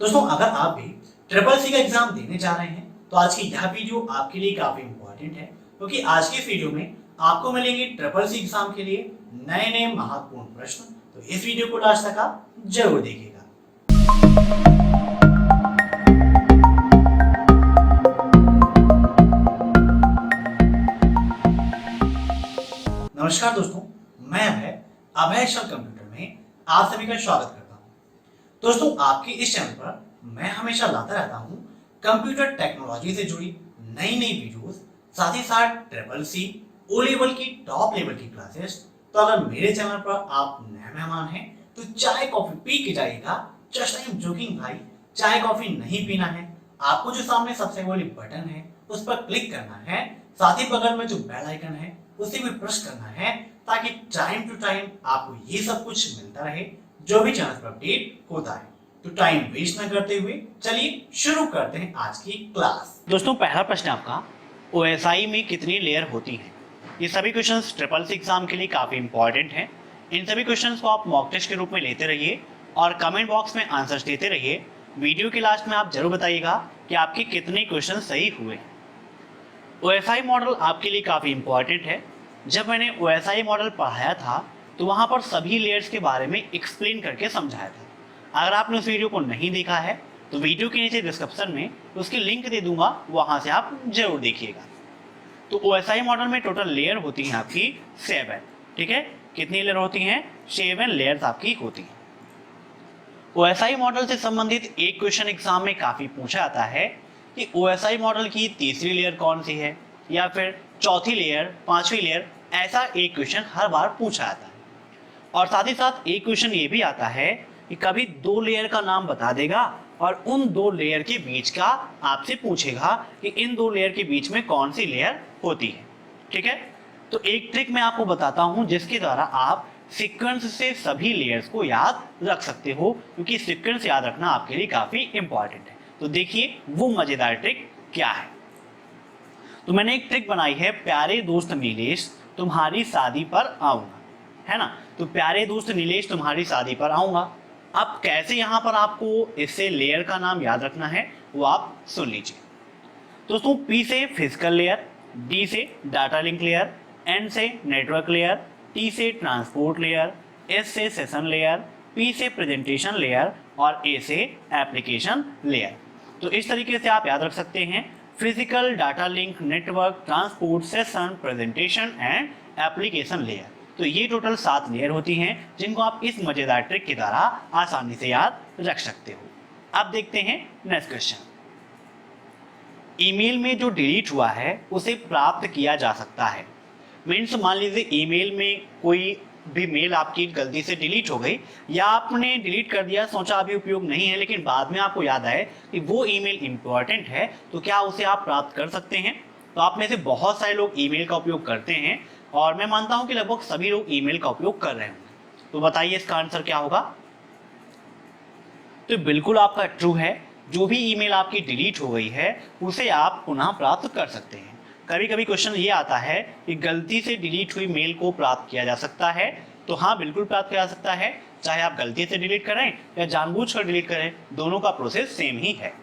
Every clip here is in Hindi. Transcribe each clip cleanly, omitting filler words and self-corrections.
दोस्तों, अगर आप भी ट्रिपल सी का एग्जाम देने जा रहे हैं तो आज की यह वीडियो आपके लिए काफी इंपॉर्टेंट है, क्योंकि आज की इस वीडियो में आपको मिलेंगे ट्रिपल सी एग्जाम के लिए नए नए महत्वपूर्ण प्रश्न। तो इस वीडियो को लास्ट तक आप जरूर देखिएगा। नमस्कार दोस्तों, मैं अभय शल कंप्यूटर में आप सभी का स्वागत करता हूं। दोस्तों, आपके इस चैनल पर मैं हमेशा लाता रहता हूं कंप्यूटर टेक्नोलॉजी से जुड़ी नई नई वीडियोस, साथ ही साथ ट्रिपल सी ओ लेवल की टॉप लेवल की क्लासेस। तो अगर मेरे चैनल पर आप नए मेहमान हैं तो चाय कॉफी पी के जाइएगा। जस्ट आई एम जोकिंग भाई, चाय कॉफी नहीं पीना है। आपको जो सामने सबसे बड़ी बटन है उस पर क्लिक करना है, साथ ही बगल में जो बेल आइकन है उसे भी प्रेस करना है, ताकि टाइम टू टाइम आपको ये सब कुछ मिलता रहे जो भी चैनल पर अपडेट होता है। तो टाइम वेस्ट न करते हुए चलिए शुरू करते हैं आज की क्लास। दोस्तों, पहला प्रश्न आपका, ओएसआई में कितनी लेयर होती हैं? ये सभी क्वेश्चंस ट्रिपल सी एग्जाम के लिए काफी इंपॉर्टेंट हैं। इन सभी क्वेश्चंस को आप मॉक टेस्ट के रूप में लेते रहिए और कमेंट बॉक्स में आंसर्स देते रहिए। वीडियो के लास्ट में आप जरूर बताइएगा कि आपके कितने क्वेश्चन सही हुए। ओएसआई मॉडल आपके लिए काफी इंपॉर्टेंट है। जब मैंने ओएसआई मॉडल पढ़ाया था तो वहां पर सभी लेयर्स के बारे में एक्सप्लेन करके समझाया था। अगर आपने उस वीडियो को नहीं देखा है तो वीडियो के नीचे डिस्क्रिप्शन में उसकी लिंक दे दूंगा, वहां से आप जरूर देखिएगा। तो ओएसआई मॉडल में टोटल लेयर होती हैं आपकी 7। ठीक है, कितनी लेयर होती हैं? 7 लेयर्स आपकी होती हैं। ओएसआई मॉडल से संबंधित एक क्वेश्चन एग्जाम में काफी पूछा जाता है कि ओएसआई मॉडल की तीसरी लेयर कौन सी है, या फिर चौथी लेयर, पांचवी लेयर। ऐसा एक क्वेश्चन हर बार पूछा जाता है। और साथ ही साथ एक क्वेश्चन ये भी आता है कि कभी 2 लेयर का नाम बता देगा और उन 2 लेयर के बीच का आपसे पूछेगा कि इन 2 लेयर के बीच में कौन सी लेयर होती है। ठीक है, तो एक ट्रिक मैं आपको बताता हूं जिसके द्वारा आप सीक्वेंस से सभी लेयर्स को याद रख सकते हो, क्योंकि सीक्वेंस याद रखना आपके लिए काफी इंपॉर्टेंट है। तो देखिए वो मजेदार ट्रिक क्या है। तो मैंने एक ट्रिक बनाई है, प्यारे दोस्त नीलेश तुम्हारी शादी पर आऊंगा, है ना। तो प्यारे दोस्त नीलेश तुम्हारी शादी पर आऊंगा। अब कैसे यहां पर आपको इससे लेयर का नाम याद रखना है वो आप सुन लीजिए। दोस्तों, पी से फिजिकल लेयर, डी से डाटा लिंक लेयर, एन से नेटवर्क लेयर, टी से ट्रांसपोर्ट लेयर, एस से सेशन लेयर, पी से प्रेजेंटेशन लेयर और ए से एप्लीकेशन लेयर। तो इस तरीके से आप याद रख सकते हैं, physical, data link, network, transport, session, presentation and application layer. तो ये टोटल 7 लेयर होती हैं जिनको आप इस मजेदार ट्रिक के द्वारा आसानी से याद रख सकते हो। अब देखते हैं नेक्स्ट क्वेश्चन। ईमेल में जो डिलीट हुआ है उसे प्राप्त किया जा सकता है। मीन्स मान लीजिए ईमेल में कोई भी मेल आपकी गलती से डिलीट हो गई, या आपने डिलीट कर दिया, सोचा अभी उपयोग नहीं है, लेकिन बाद में आपको याद आए कि वो ईमेल इंपॉर्टेंट है, तो क्या उसे आप प्राप्त कर सकते हैं? तो आप में से बहुत सारे लोग ईमेल का उपयोग करते हैं और मैं मानता हूं कि लगभग सभी लोग ईमेल का उपयोग कर रहे होंगे। तो बताइए इसका आंसर क्या होगा? तो बिल्कुल आपका ट्रू है। जो भी ईमेल आपकी डिलीट हो गई है उसे आप पुनः प्राप्त कर सकते हैं। कभी कभी क्वेश्चन ये आता है कि गलती से डिलीट हुई मेल को प्राप्त किया जा सकता है। तो हाँ, बिल्कुल प्राप्त किया जा सकता है, चाहे आप गलती से डिलीट करें या जानबूझकर डिलीट करें, दोनों का प्रोसेस सेम ही है।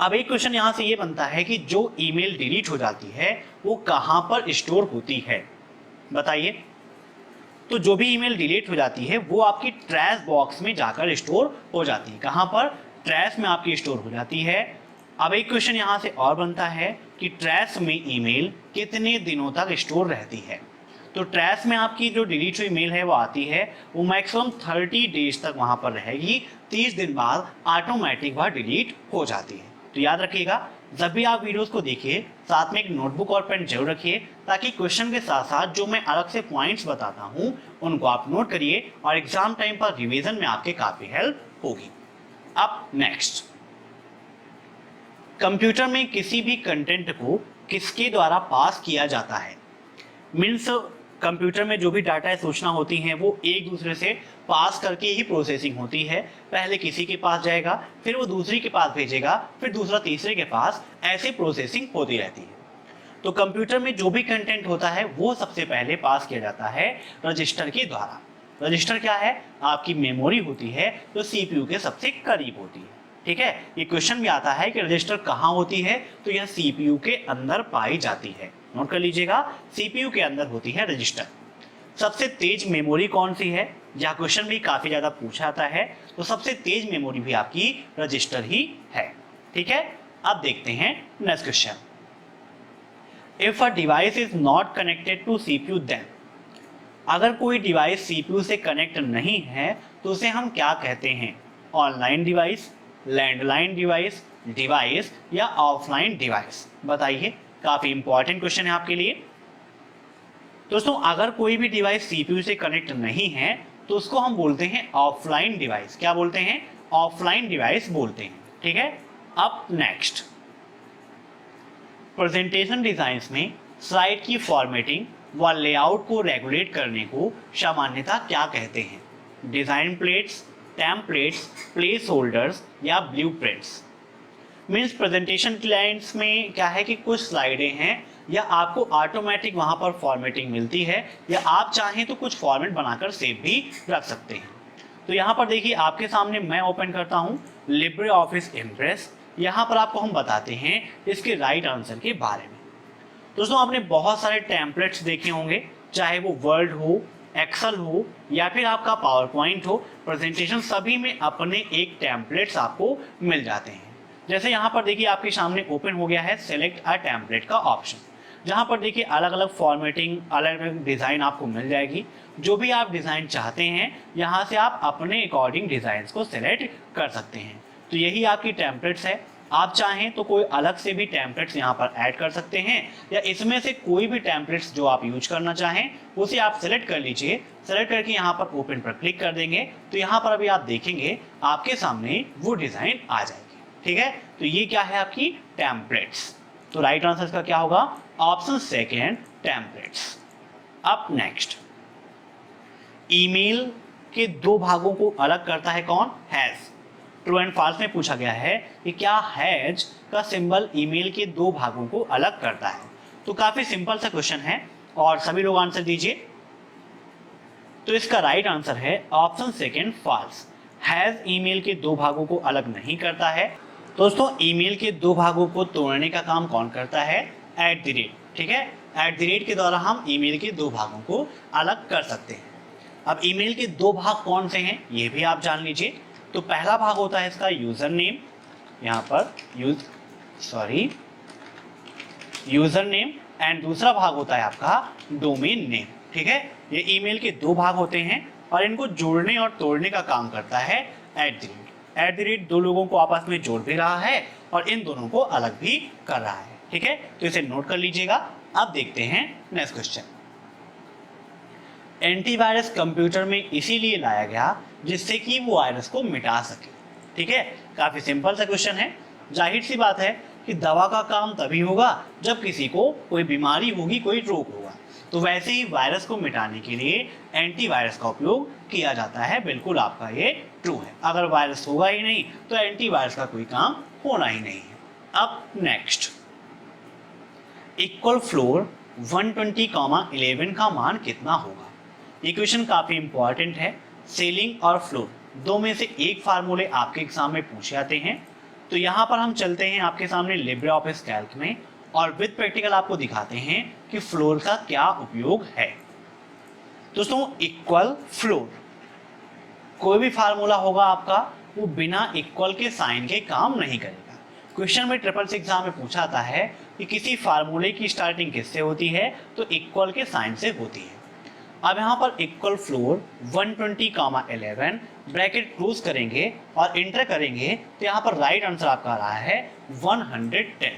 अब एक क्वेश्चन यहाँ से ये बनता है कि जो ईमेल डिलीट हो जाती है वो कहाँ पर स्टोर होती है, बताइए। तो जो भी ईमेल डिलीट हो जाती है वो आपकी ट्रैश बॉक्स में जाकर स्टोर हो जाती है। कहाँ पर? ट्रैश में आपकी स्टोर हो जाती है। अब एक क्वेश्चन यहाँ से और बनता है कि ट्रैश में ईमेल कितने दिनों तक स्टोर रहती है। तो ट्रैश में आपकी जो डिलीट हुई मेल है वो आती है, वो मैक्सिमम 30 डेज तक वहां पर रहेगी। 30 दिन बाद ऑटोमेटिक वह डिलीट हो जाती है। तो याद रखिएगा, जब भी आप वीडियोस को देखिए साथ में एक नोटबुक और पेन जरूर रखिए, ताकि क्वेश्चन के साथ साथ जो मैं अलग से पॉइंट्स बताता हूं उनको आप नोट करिए और एग्जाम टाइम पर रिवीजन में आपके काफी हेल्प होगी। अब नेक्स्ट, कंप्यूटर में किसी भी कंटेंट को किसके द्वारा पास किया जाता है? मीन्स कंप्यूटर में जो भी डाटा है, सूचना होती हैं, वो एक दूसरे से पास करके ही प्रोसेसिंग होती है। पहले किसी के पास जाएगा, फिर वो दूसरे के पास भेजेगा, फिर दूसरा तीसरे के पास, ऐसे प्रोसेसिंग होती रहती है। तो कंप्यूटर में जो भी कंटेंट होता है वो सबसे पहले पास किया जाता है रजिस्टर के द्वारा। रजिस्टर क्या है? आपकी मेमोरी होती है जो सीपीयू के सबसे करीब होती है। ठीक है, ये क्वेश्चन भी आता है कि रजिस्टर कहाँ होती है, तो यह सीपीयू के अंदर पाई जाती है। नोट कर लीजिएगा, सीपीयू के अंदर होती है रजिस्टर। सबसे तेज मेमोरी कौन सी है, यह क्वेश्चन भी काफी ज्यादा पूछा जाता है, तो सबसे तेज मेमोरी भी आपकी रजिस्टर ही है। ठीक है, अब देखते हैं next question. If a device is not connected to CPU then, अगर कोई डिवाइस सीपीयू से कनेक्ट नहीं है तो उसे हम क्या कहते हैं? Online device, landline device, device या ऑफलाइन डिवाइस? बताइए, काफी इंपॉर्टेंट क्वेश्चन है आपके लिए। दोस्तों, अगर कोई भी डिवाइस सीपीयू से कनेक्ट नहीं है तो उसको हम बोलते हैं ऑफलाइन डिवाइस। क्या बोलते हैं? ऑफलाइन डिवाइस बोलते हैं। ठीक है, अब नेक्स्ट, प्रेजेंटेशन डिजाइन्स में स्लाइड की फॉर्मेटिंग व लेआउट को रेगुलेट करने को सामान्यतः क्या कहते हैं? Design plates, templates, place holders या ब्लूप्रिंट्स? मीन्स प्रेजेंटेशन क्लाइंट्स में क्या है कि कुछ स्लाइडें हैं या आपको ऑटोमेटिक वहां पर फॉर्मेटिंग मिलती है, या आप चाहें तो कुछ फॉर्मेट बनाकर सेव भी रख सकते हैं। तो यहाँ पर देखिए, आपके सामने मैं ओपन करता हूँ लिब्रे ऑफिस इम्प्रेस। यहाँ पर आपको हम बताते हैं इसके राइट आंसर के बारे में। दोस्तों, आपने बहुत सारे टेम्पलेट्स देखे होंगे, चाहे वो वर्ड हो, एक्सेल हो या फिर आपका पावर पॉइंट हो, प्रेजेंटेशन सभी में अपने एक टेम्पलेट्स आपको मिल जाते हैं। जैसे यहाँ पर देखिए, आपके सामने ओपन हो गया है सेलेक्ट अ टेम्पलेट का ऑप्शन, जहाँ पर देखिए अलग अलग फॉर्मेटिंग, अलग अलग डिज़ाइन आपको मिल जाएगी। जो भी आप डिज़ाइन चाहते हैं यहाँ से आप अपने अकॉर्डिंग डिज़ाइन को सेलेक्ट कर सकते हैं। तो यही आपकी टेम्पलेट्स है। आप चाहें तो कोई अलग से भी टेम्पलेट्स यहाँ पर ऐड कर सकते हैं, या इसमें से कोई भी टेम्पलेट्स जो आप यूज करना चाहें उसे आप सेलेक्ट कर लीजिए। सेलेक्ट करके यहाँ पर ओपन पर क्लिक कर देंगे तो यहाँ पर अभी आप देखेंगे आपके सामने वो डिज़ाइन आ जाएगी। ठीक है, तो ये क्या है? आपकी टेम्पलेट्स। तो राइट आंसर का क्या होगा? Option second, templates. अब नेक्स्ट, ईमेल के दो भागों को अलग करता है कौन? हैज। ट्रू एंड फॉल्स में पूछा गया है कि क्या हैज का सिंबल ईमेल के दो भागों को अलग करता है? तो काफी सिंपल सा क्वेश्चन है और सभी लोग आंसर दीजिए। तो इसका राइट आंसर है option second, false. Has email के दो भागों को अलग नहीं करता है। दोस्तों, ईमेल के दो भागों को तोड़ने का काम कौन करता है? @। ठीक है, @ के द्वारा हम ईमेल के दो भागों को अलग कर सकते हैं। अब ईमेल के दो भाग कौन से हैं ये भी आप जान लीजिए। तो पहला भाग होता है इसका यूजर नेम, यहाँ पर यूजर नेम, एंड दूसरा भाग होता है आपका डोमेन नेम। ठीक है, ये ईमेल के दो भाग होते हैं और इनको जोड़ने और तोड़ने का काम करता है @। दो लोगों को आपस में जोड़ भी रहा है और इन दोनों को अलग भी कर रहा है। ठीक है, तो इसे नोट कर लीजिएगा। अब देखते हैं नेक्स्ट क्वेश्चन। एंटीवायरस कंप्यूटर में इसीलिए लाया गया जिससे कि वो वायरस को मिटा सके। ठीक है, काफी सिंपल सा क्वेश्चन है। जाहिर सी बात है कि दवा का काम तभी होगा जब किसी को कोई बीमारी होगी, कोई रोग होगा। तो वैसे ही वायरस को मिटाने के लिए एंटीवायरस का उपयोग किया जाता है। बिल्कुल आपका ये ट्रू है। अगर वायरस होगा ही नहीं तो एंटीवायरस का कोई काम होना ही नहीं है। अब नेक्स्ट, इक्वल फ्लोर 120,11 का मान कितना होगा? ये क्वेश्चन काफी इंपॉर्टेंट है। सेलिंग और फ्लोर दो में से एक फार्मूले आपके एग्जाम में पूछे जाते हैं। तो यहाँ पर हम चलते हैं आपके सामने लिब्रे ऑफिस कैल्क में और विद प्रैक्टिकल आपको दिखाते हैं कि फ्लोर का क्या उपयोग है। दोस्तों, इक्वल फ्लोर, कोई भी फार्मूला होगा आपका वो बिना इक्वल के साइन के काम नहीं करेगा। क्वेश्चन में 666 एग्जाम में पूछा जाता है कि किसी फार्मूले की स्टार्टिंग किससे होती है? तो इक्वल के साइन से होती है। अब यहाँ पर इक्वल फ्लोर 120,11 ब्रैकेट क्लोज करेंगे और इंटर करेंगे तो यहाँ पर राइट आंसर आपका आ रहा है 110।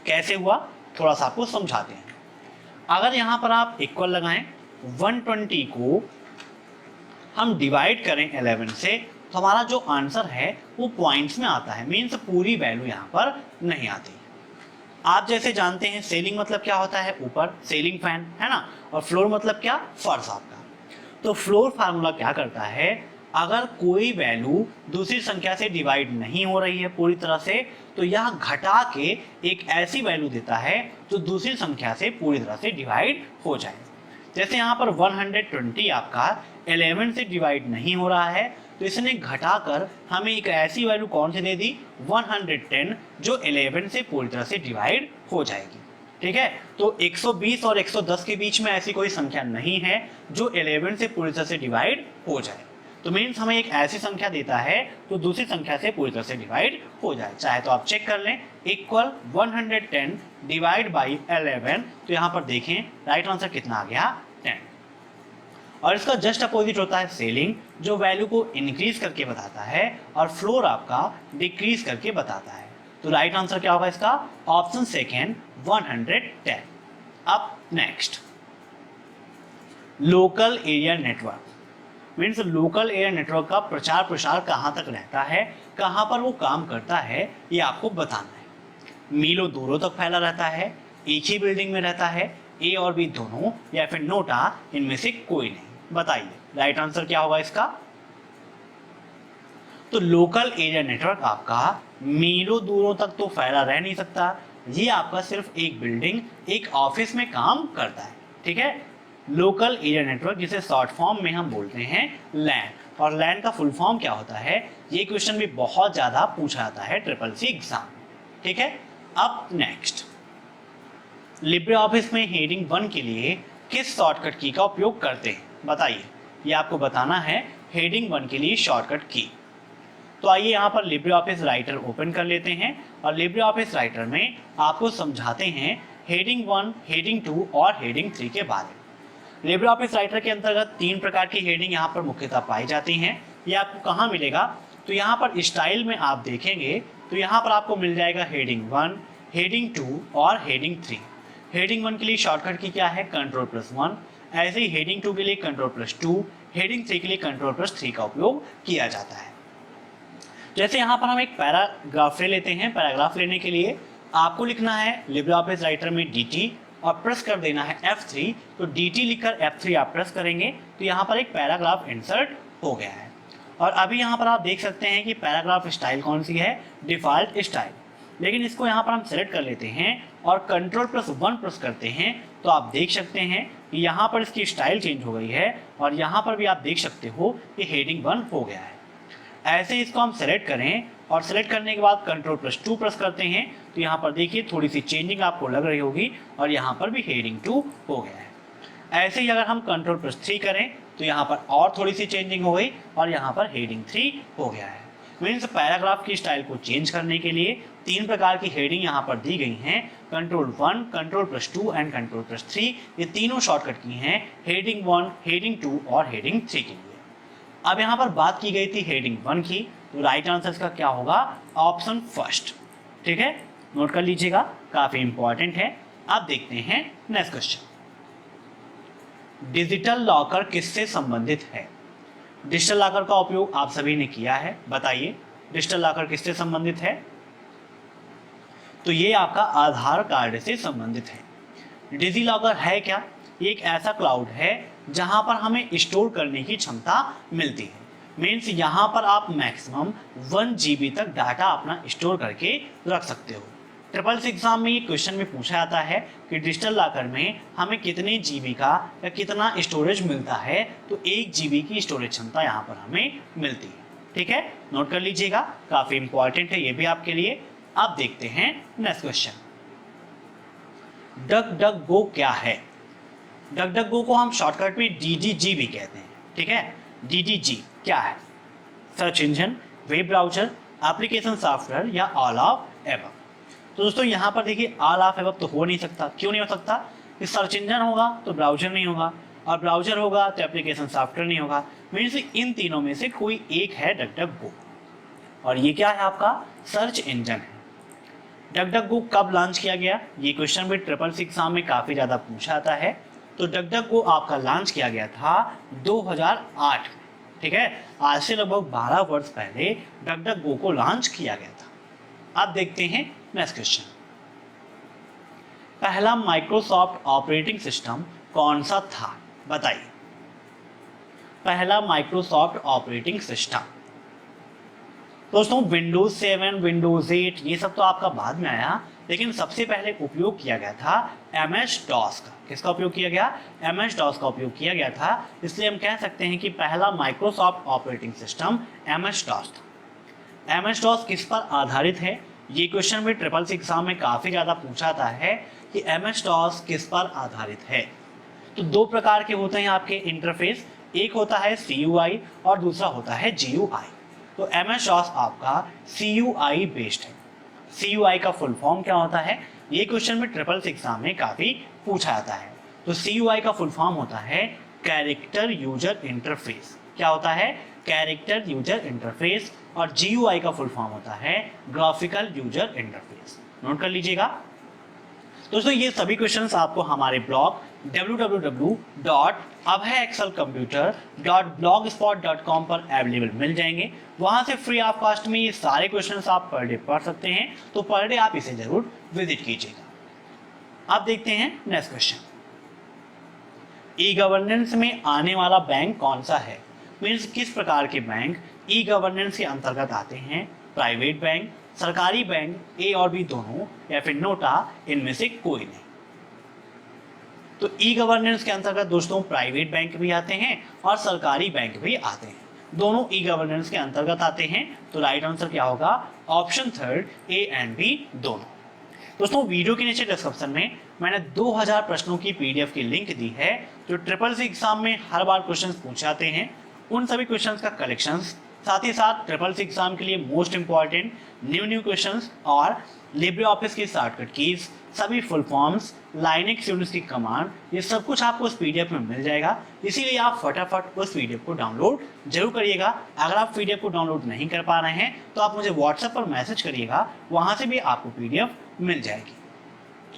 कैसे हुआ थोड़ा सा आपको समझाते हैं। अगर यहाँ पर आप इक्वल लगाएं, 120 को हम डिवाइड करें 11 से तो हमारा जो आंसर है वो पॉइंट्स में आता है। मीन्स पूरी वैल्यू यहाँ पर नहीं आती। आप जैसे जानते हैं सेलिंग मतलब क्या होता है? ऊपर, सेलिंग फैन है ना, और फ्लोर मतलब क्या? फर्श आपका। तो फ्लोर फार्मूला क्या करता है? अगर कोई वैल्यू दूसरी संख्या से डिवाइड नहीं हो रही है पूरी तरह से, तो यह घटा के एक ऐसी वैल्यू देता है जो दूसरी संख्या से पूरी तरह से डिवाइड हो जाए। जैसे यहाँ पर 120 आपका 11 से डिवाइड नहीं हो रहा है, तो इसने घटाकर हमें एक ऐसी वैल्यू कौन सी दे दी 110 जो 11 से पूरी तरह से डिवाइड हो जाएगी। ठीक है, तो 120 और 110 के बीच में ऐसी कोई संख्या नहीं है जो 11 से पूरी तरह से डिवाइड हो जाए। तो मीन्स हमें एक ऐसी संख्या देता है तो दूसरी संख्या से पूरी तरह से डिवाइड हो जाए। चाहे तो आप चेक कर लें, इक्वल 110 डिवाइड बाई 11, तो यहाँ पर देखें राइट आंसर कितना आ गया 10। और इसका जस्ट अपोजिट होता है सेलिंग, जो वैल्यू को इंक्रीज करके बताता है और फ्लोर आपका डिक्रीज करके बताता है। तो राइट आंसर क्या होगा इसका, ऑप्शन सेकेंड 110। अब next, local area network means local area network का प्रचार प्रसार कहाँ तक रहता है, कहाँ पर वो काम करता है, ये आपको बताना है। मीलों दूरों तक फैला रहता है, एक ही बिल्डिंग में रहता है, ए और बी दोनों, या फिर नोटा, इनमें से कोई नहीं। बताइए राइट आंसर क्या होगा इसका। तो लोकल एरिया नेटवर्क आपका मीलों दूरों तक तो फैला रह नहीं सकता, ये आपका सिर्फ एक बिल्डिंग, एक ऑफिस में काम करता है। ठीक है, लोकल एरिया नेटवर्क जिसे शॉर्ट फॉर्म में हम बोलते हैं लैन, और लैन का फुल फॉर्म क्या होता है, ये क्वेश्चन भी बहुत ज्यादा पूछा जाता है SSC एग्जाम। ठीक है, अब नेक्स्ट, लिब्रे ऑफिस में हेडिंग 1 के लिए किस शॉर्टकट की का उपयोग करते हैं, बताइए। ये आपको बताना है हेडिंग 1 के लिए शॉर्टकट की। तो आइए यहाँ पर लिब्रे ऑफिस राइटर ओपन कर लेते हैं और लिब्रे ऑफिस राइटर में आपको समझाते हैं हेडिंग 1, हेडिंग 2 और हेडिंग 3 के बारे में। लिब्रे ऑफिस राइटर के अंतर्गत 3 प्रकार की हेडिंग यहाँ पर मुख्यतः पाई जाती हैं। ये आपको कहाँ मिलेगा, तो यहाँ पर स्टाइल में आप देखेंगे तो यहाँ पर आपको मिल जाएगा हेडिंग 1, हेडिंग 2 और हेडिंग 3। हेडिंग 1 के लिए शॉर्टकट की क्या है, Ctrl+1, ऐसे ही हेडिंग 2 के लिए Ctrl+2, हेडिंग 3 के लिए Ctrl+3 का उपयोग किया जाता है। जैसे यहाँ पर हम एक पैराग्राफ ले लेते हैं, पैराग्राफ लेने के लिए आपको लिखना है लिब्रे ऑफिस राइटर में DT और प्रेस कर देना है F3, तो DT लिखकर F3 आप प्रेस करेंगे तो यहाँ पर एक पैराग्राफ इंसर्ट हो गया है। और अभी यहाँ पर आप देख सकते हैं कि पैराग्राफ स्टाइल कौन सी है, डिफ़ॉल्ट स्टाइल। लेकिन इसको यहाँ पर हम सेलेक्ट कर लेते हैं और Ctrl+1 प्रेस करते हैं तो आप देख सकते हैं कि यहाँ पर इसकी स्टाइल चेंज हो गई है और यहाँ पर भी आप देख सकते हो कि हेडिंग 1 हो गया है। ऐसे इसको हम सेलेक्ट करें और सेलेक्ट करने के बाद Ctrl+2 प्रेस करते हैं तो यहाँ पर देखिए थोड़ी सी चेंजिंग आपको लग रही होगी और यहाँ पर भी हेडिंग 2 हो गया है। ऐसे ही अगर हम Ctrl+3 करें तो यहाँ पर और थोड़ी सी चेंजिंग हो गई और यहाँ पर हेडिंग 3 हो गया है। मीन्स पैराग्राफ की स्टाइल को चेंज करने के लिए 3 प्रकार की हेडिंग यहाँ पर दी गई हैं, Ctrl+1, Ctrl+2 एंड Ctrl+3। ये तीनों शॉर्टकट की हैं हेडिंग 1, हेडिंग 2 और हेडिंग 3 के लिए। अब यहाँ पर बात की गई थी हेडिंग 1 की, तो राइट आंसर इसका क्या होगा, ऑप्शन फर्स्ट। ठीक है, नोट कर लीजिएगा, काफी इंपॉर्टेंट है। अब देखते हैं नेक्स्ट क्वेश्चन, डिजिटल लॉकर किससे संबंधित है। डिजिटल लॉकर का उपयोग आप सभी ने किया है, बताइए डिजिटल लॉकर किससे संबंधित है। तो ये आपका आधार कार्ड से संबंधित है। डिजी लॉकर है क्या, ये एक ऐसा क्लाउड है जहां पर हमें स्टोर करने की क्षमता मिलती है। मीन्स यहाँ पर आप मैक्सिमम 1 GB तक डाटा अपना स्टोर करके रख सकते हो। SSC एग्जाम में ये क्वेश्चन में पूछा जाता है कि डिजिटल लॉकर में हमें कितने GB का या कितना स्टोरेज मिलता है, तो 1 GB की स्टोरेज क्षमता यहाँ पर हमें मिलती है। ठीक है, नोट कर लीजिएगा, काफी इंपॉर्टेंट है ये भी आपके लिए। अब देखते हैं नेक्स्ट क्वेश्चन, DuckDuckGo क्या है। DuckDuckGo को हम शॉर्टकट में DDG भी कहते हैं। ठीक है, DDG क्या है, search engine, web browser, application software या ऑल ऑफ एबव। तो दोस्तों यहाँ पर देखिए ऑल ऑफ एबव तो हो नहीं सकता। क्यों नहीं हो सकता, कि सर्च इंजन होगा तो ब्राउजर नहीं होगा और ब्राउजर होगा तो एप्लीकेशन सॉफ्टवेयर नहीं होगा। मीन्स इन तीनों में से कोई एक है DuckDuckGo, और ये क्या है आपका सर्च इंजन है। DuckDuckGo कब लॉन्च किया गया, ये क्वेश्चन भी SSC एग्जाम में काफ़ी ज़्यादा पूछा जाता है। तो DuckDuckGo आपका लॉन्च किया गया था 2008 में। ठीक है, आज से लगभग 12 वर्ष पहले DuckDuckGo को लॉन्च किया गया था। अब देखते हैं नेक्स्ट क्वेश्चन, पहला माइक्रोसॉफ्ट ऑपरेटिंग सिस्टम कौन सा था, बताइए। पहला माइक्रोसॉफ्ट ऑपरेटिंग सिस्टम दोस्तों विंडोज 7, विंडोज 8 ये सब तो आपका बाद में आया, लेकिन सबसे पहले उपयोग किया गया था MS-DOS का। किसका उपयोग किया गया? MS-DOS का उपयोग किया गया था। इसलिए हम कह सकते हैं कि पहला माइक्रोसॉफ्ट ऑपरेटिंग सिस्टम MS-DOS था। MS-DOS किस पर आधारित है? ये क्वेश्चन भी ट्रिपल सी एग्जाम में काफ़ी ज़्यादा पूछा जाता है कि MS-DOS किस पर आधारित है। तो दो प्रकार के होते हैं आपके इंटरफेस, एक होता है CUI और दूसरा होता है GUI। तो MS-DOS आपका CUI बेस्ड है। CUI का फुल फॉर्म क्या होता है? ये क्वेश्चन में ट्रिपल सी एग्जाम में काफ़ी पूछा जाता है। तो CUI का फुल फॉर्म होता है कैरेक्टर यूजर इंटरफेस। क्या होता है? Character user interface. और GUI का फुल फॉर्म होता है ग्राफिकल यूजर इंटरफेस। नोट कर लीजिएगा दोस्तों। ये सभी क्वेश्चंस आपको हमारे ब्लॉग www.abhayexcelcomputer.blogspot.com पर अवेलेबल मिल जाएंगे। वहां से फ्री ऑफ कॉस्ट में ये सारे क्वेश्चंस आप पर डे पढ़ सकते हैं। तो पर डे आप इसे जरूर विजिट कीजिएगा। अब देखते हैं नेक्स्ट क्वेश्चन। ई गवर्नेंस में आने वाला बैंक कौन सा है? मीन्स किस प्रकार के बैंक ई गवर्नेंस के अंतर्गत आते हैं? प्राइवेट बैंक, सरकारी बैंक, ए और बी दोनों, या फिर नोटा, इनमें से कोई नहीं। तो ई गवर्नेंस के अंतर्गत दोस्तों प्राइवेट बैंक भी आते हैं और सरकारी बैंक भी आते हैं। दोनों ई गवर्नेंस के अंतर्गत आते हैं। तो राइट आंसर क्या होगा? Option third, A and B दोनों। दोस्तों वीडियो के नीचे डिस्क्रिप्शन में मैंने 2000 प्रश्नों की PDF की लिंक दी है जो ट्रिपल सी एग्जाम में हर बार क्वेश्चन पूछे जाते हैं। उन सभी क्वेश्चंस का कलेक्शंस, साथ ही साथ ट्रिपल सी एग्जाम के लिए मोस्ट इंपॉर्टेंट न्यू क्वेश्चंस और लिब्रे ऑफिस की शॉर्टकट कीज, सभी फुल फॉर्म्स, लाइनेक्स यूनिट्स की कमांड, ये सब कुछ आपको उस PDF में मिल जाएगा। इसीलिए आप फटाफट उस PDF को डाउनलोड जरूर करिएगा। अगर आप PDF को डाउनलोड नहीं कर पा रहे हैं तो आप मुझे WhatsApp पर मैसेज करिएगा, वहाँ से भी आपको PDF मिल जाएगी।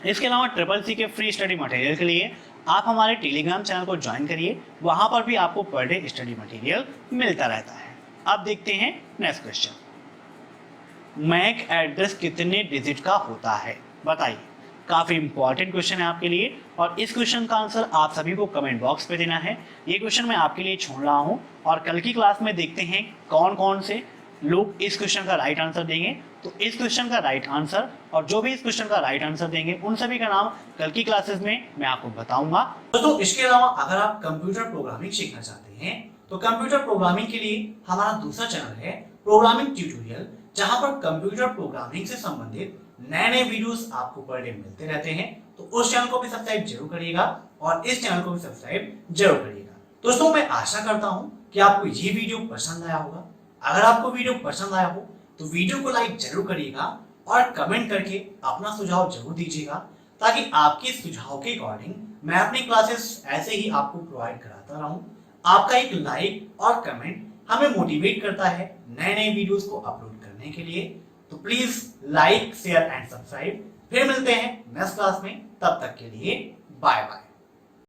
इसके अलावा ट्रिपल सी के फ्री स्टडी मटेरियल के लिए आप हमारे टेलीग्राम चैनल को ज्वाइन करिए। वहाँ पर भी आपको पर डे स्टडी मटेरियल मिलता रहता है। अब देखते हैं नेक्स्ट क्वेश्चन। मैक एड्रेस कितने डिजिट का होता है? बताइए। काफ़ी इंपॉर्टेंट क्वेश्चन है आपके लिए और इस क्वेश्चन का आंसर आप सभी को कमेंट बॉक्स पे देना है। ये क्वेश्चन मैं आपके लिए छोड़ रहा हूँ और कल की क्लास में देखते हैं कौन कौन से लोग इस क्वेश्चन का राइट आंसर देंगे। तो इस क्वेश्चन का राइट आंसर और जो भी इस क्वेश्चन का राइट आंसर देंगे उन सभी का नाम कल की क्लासेस में मैं आपको बताऊंगा। दोस्तों इसके अलावा अगर आप कंप्यूटर प्रोग्रामिंग सीखना चाहते हैं तो कंप्यूटर प्रोग्रामिंग के लिए हमारा दूसरा चैनल है प्रोग्रामिंग ट्यूटोरियल, जहां पर कंप्यूटर प्रोग्रामिंग से संबंधित नए वीडियोस आपको पर डे मिलते रहते हैं। तो उस चैनल को भी सब्सक्राइब जरूर करिएगा और इस चैनल को भी सब्सक्राइब जरूर करिएगा। दोस्तों मैं आशा करता हूं कि आपको ये वीडियो पसंद आया होगा। अगर आपको वीडियो पसंद आया हो तो वीडियो को लाइक जरूर करिएगा और कमेंट करके अपना सुझाव जरूर दीजिएगा, ताकि आपके सुझाव के अकॉर्डिंग मैं अपनी क्लासेस ऐसे ही आपको प्रोवाइड कराता रहूं। आपका एक लाइक और कमेंट हमें मोटिवेट करता है नए वीडियोस को अपलोड करने के लिए। तो please like, share and subscribe. फिर मिलते हैं नेक्स्ट क्लास में, तब तक के लिए बाय बाय।